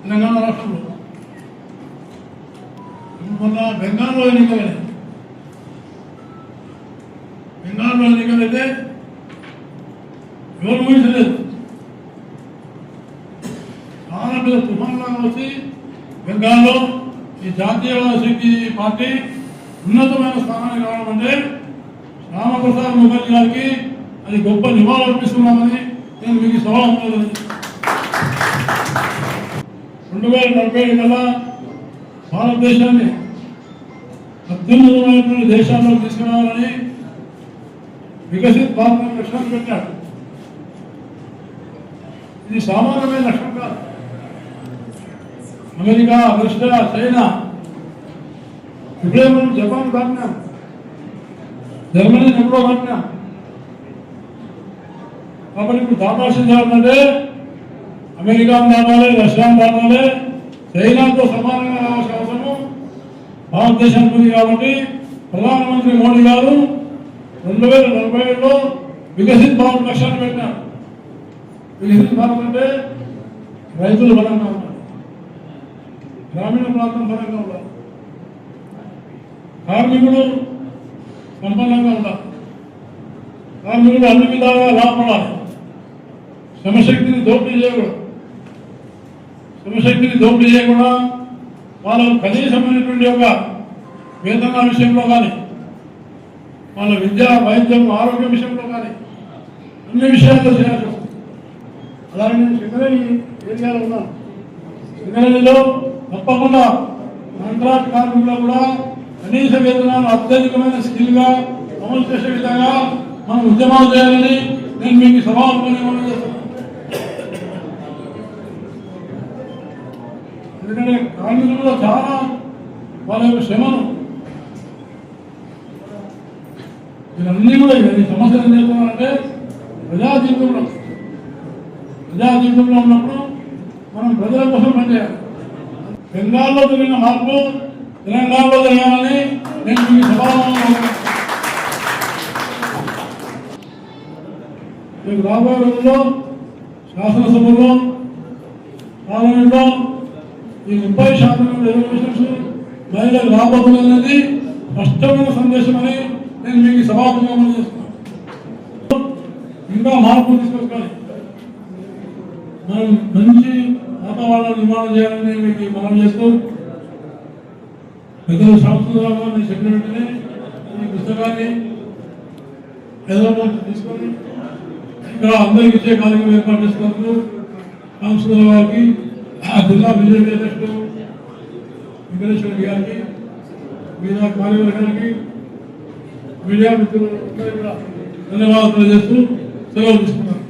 తెలంగాణ రాష్ట్రంలో. మొన్న బెంగాల్లో ఎన్నికలైతే ఎవరు ఊహించలేదు. చాలా పెద్ద తుఫాన్లాగా వచ్చి బెంగాల్లో ఈ జాతీయవాద శక్తి పార్టీ ఉన్నతమైన స్థానానికి రావడం అంటే శ్యామప్రసాద్ ముఖర్జీ గారికి అది గొప్ప నివాళులు అర్పిస్తున్నామని నేను మీకు సవాల్ 2047 కల్లా భారతదేశాన్ని అత్యున్నతమైనటువంటి దేశాల్లో తీసుకురావాలని వికసిత్ భారత లక్ష్యాన్ని పెట్టాడు. ఇది సామాన్యమైన లక్ష్యం కాదు. అమెరికా, రష్యా, చైనా, ఇప్పుడే మనం జపాన్ దాటినాం, జర్మనీని ఎప్పుడో దాటినాం. కాబట్టి ఇప్పుడు దాటాల్సింది ఏంటంటే అమెరికాను దాటాలి, రష్యాను దాటాలి, చైనాతో సమానంగా రావాల్సిన అవసరము భారతదేశానికి ఉంది. కాబట్టి ప్రధానమంత్రి మోడీ గారు 2047లో వికసిత్ భారత్ లక్ష్యాన్ని పెట్టినారు. వికసిత్ భారత్ అంటే రైతులు బలంగా ఉన్నారు, గ్రామీణ ప్రాంతం బలంగా ఉన్నారు, కార్మికుడు సంపన్నంగా ఉన్నారు, కార్మికుడు అన్ని విధాలుగా లాభపడాలి, శ్రమశక్తిని దోపిడీ చేయకుండా వాళ్ళకు కనీసమైనటువంటి ఒక వేతనాల విషయంలో కానీ, వాళ్ళ విద్య, వైద్యం, ఆరోగ్య విషయంలో కానీ అన్ని విషయాల్లో చేయాల్సి వస్తుంది. అలాగే నేను సింగరేణి ఏరియాలో ఉన్నాను. సింగరేణిలో తప్పకుండా కాంట్రాక్ట్ కార్మికులు కూడా కనీస వేతనాలు అత్యధికమైన స్కిల్గా అమలు చేసే విధంగా మనం ఉద్యమాలు చేయాలని నేను మీకు సవాలు చేస్తున్నాను. ఎందుకంటే కార్మికులు చాలా వాళ్ళ యొక్క శ్రమను ఇవన్నీ కూడా ఈ సమస్యలు ఏం చేస్తున్నారంటే ప్రజా జీవితంలో ఉన్నప్పుడు మనం ప్రజల కోసం పనిచేయాలి. బెంగాల్లో జరిగిన మార్పు తెలంగాణలో జరగాలని నేను మీకు సవాలు రాబోయే రోజుల్లో శాసనసభలో, పార్లమెంట్లో ఈ 30% రిజర్వేషన్స్ మహిళలకు రాబోతున్నది స్పష్టమైన సందేశం అని నేను మీకు సభాముఖంగా చేస్తున్నాను. ఇంకా మార్పులు తీసుకొచ్చుకోవాలి, మనం మంచి వాతావరణం నిర్మాణం చేయాలని నేను మీకు మనం చేస్తూ పెద్దలు సంస్కృతంగా నేను చెప్పినట్టునే ఈ పుస్తకాన్ని హైదరాబాద్ తీసుకొని ఇక్కడ అందరికి ఇచ్చే కార్యక్రమం ఏర్పాటు చేస్తున్నందుకు సంస్కృత వారికి, జిల్లా బీజేపీ అధ్యక్షుడు వెంకటేశ్వర గారికి, మీడియా కార్యవర్గానికి, మీడియా మిత్రులు ధన్యవాదాలు తెలియజేస్తూ సెలవు తీసుకున్నాను.